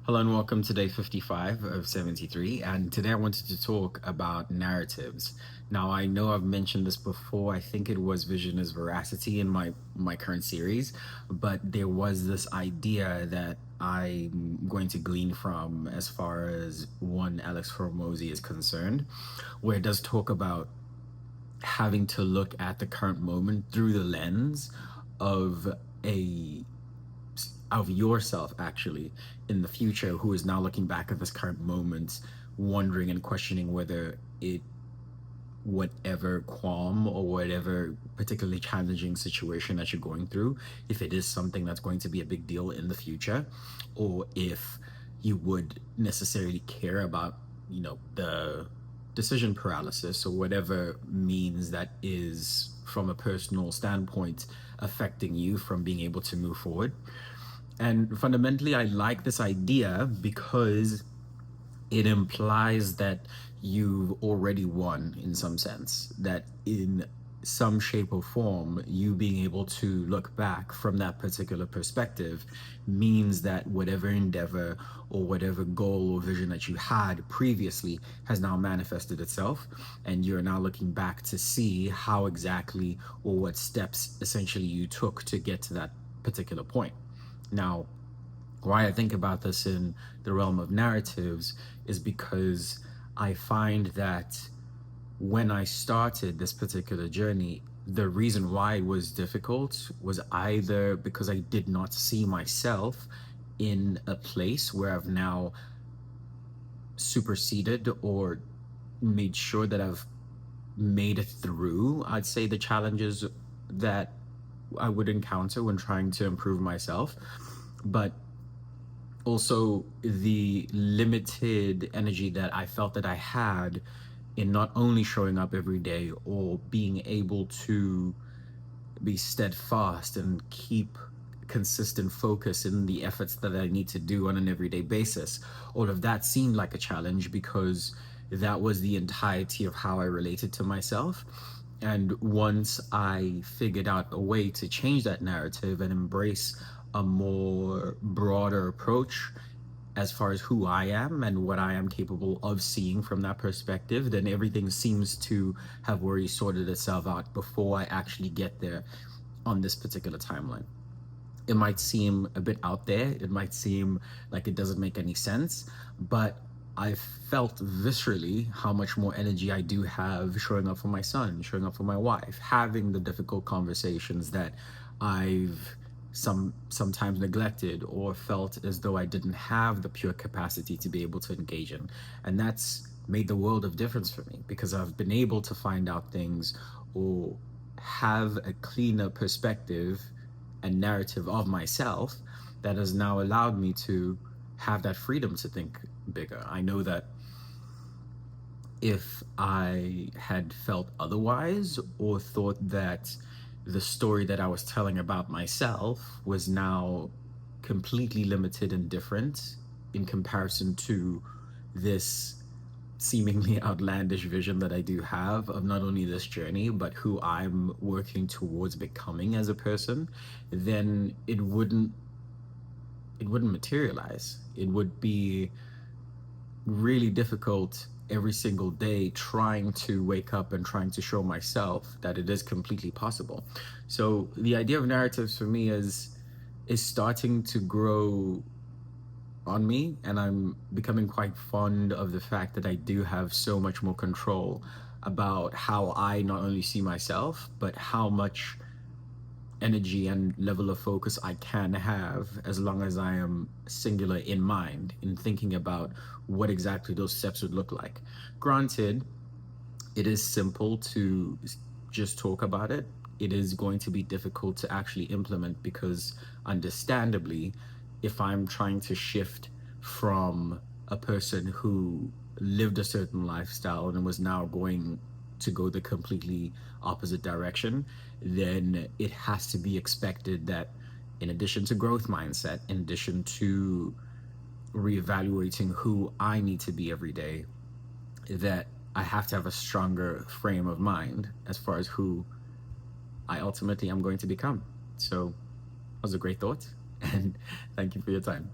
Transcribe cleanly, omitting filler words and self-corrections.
Hello and welcome to day 55 of 73. And today I wanted to talk about narratives. Now, I know I've mentioned this before. I think it was Vision is Veracity in my current series, but there was this idea that I'm going to glean from as far as one Alex Hormozy is concerned, where it does talk about having to look at the current moment through the lens of a of yourself actually in the future, who is now looking back at this current moment, wondering and questioning whether it whatever qualm or whatever particularly challenging situation that you're going through, if it is something that's going to be a big deal in the future, or if you would necessarily care about, the decision paralysis or whatever means that is from a personal standpoint affecting you from being able to move forward. And fundamentally, I like this idea because it implies that you've already won in some sense, that in some shape or form, you being able to look back from that particular perspective means that whatever endeavor or whatever goal or vision that you had previously has now manifested itself. And you're now looking back to see how exactly or what steps essentially you took to get to that particular point. Now, why I think about this in the realm of narratives is because I find that when I started this particular journey, the reason why it was difficult was either because I did not see myself in a place where I've now superseded or made sure that I've made it through, I'd say, the challenges that I would encounter when trying to improve myself. But also the limited energy that I felt that I had in not only showing up every day or being able to be steadfast and keep consistent focus in the efforts that I need to do on an everyday basis. All of that seemed like a challenge because that was the entirety of how I related to myself. And once I figured out a way to change that narrative and embrace a more broader approach as far as who I am and what I am capable of seeing from that perspective, then everything seems to have already sorted itself out before I actually get there on this particular timeline. It might seem a bit out there, it might seem like it doesn't make any sense, but I felt viscerally how much more energy I do have showing up for my son, showing up for my wife, having the difficult conversations that I've sometimes neglected or felt as though I didn't have the pure capacity to be able to engage in. And that's made the world of difference for me because I've been able to find out things or have a cleaner perspective and narrative of myself that has now allowed me to have that freedom to think bigger. I know that if I had felt otherwise or thought that the story that I was telling about myself was now completely limited and different in comparison to this seemingly outlandish vision that I do have of not only this journey, but who I'm working towards becoming as a person, then it wouldn't materialize. It would be really difficult every single day trying to wake up and trying to show myself that it is completely possible. So the idea of narratives for me is starting to grow on me, and I'm becoming quite fond of the fact that I do have so much more control about how I not only see myself, but how much energy and level of focus I can have as long as I am singular in mind in thinking about what exactly those steps would look like. Granted, it is simple to just talk about it. It is going to be difficult to actually implement because, understandably, if I'm trying to shift from a person who lived a certain lifestyle and was now going to go the completely opposite direction, then it has to be expected that, in addition to growth mindset, in addition to reevaluating who I need to be every day, that I have to have a stronger frame of mind as far as who I ultimately am going to become. So that was a great thought. And thank you for your time.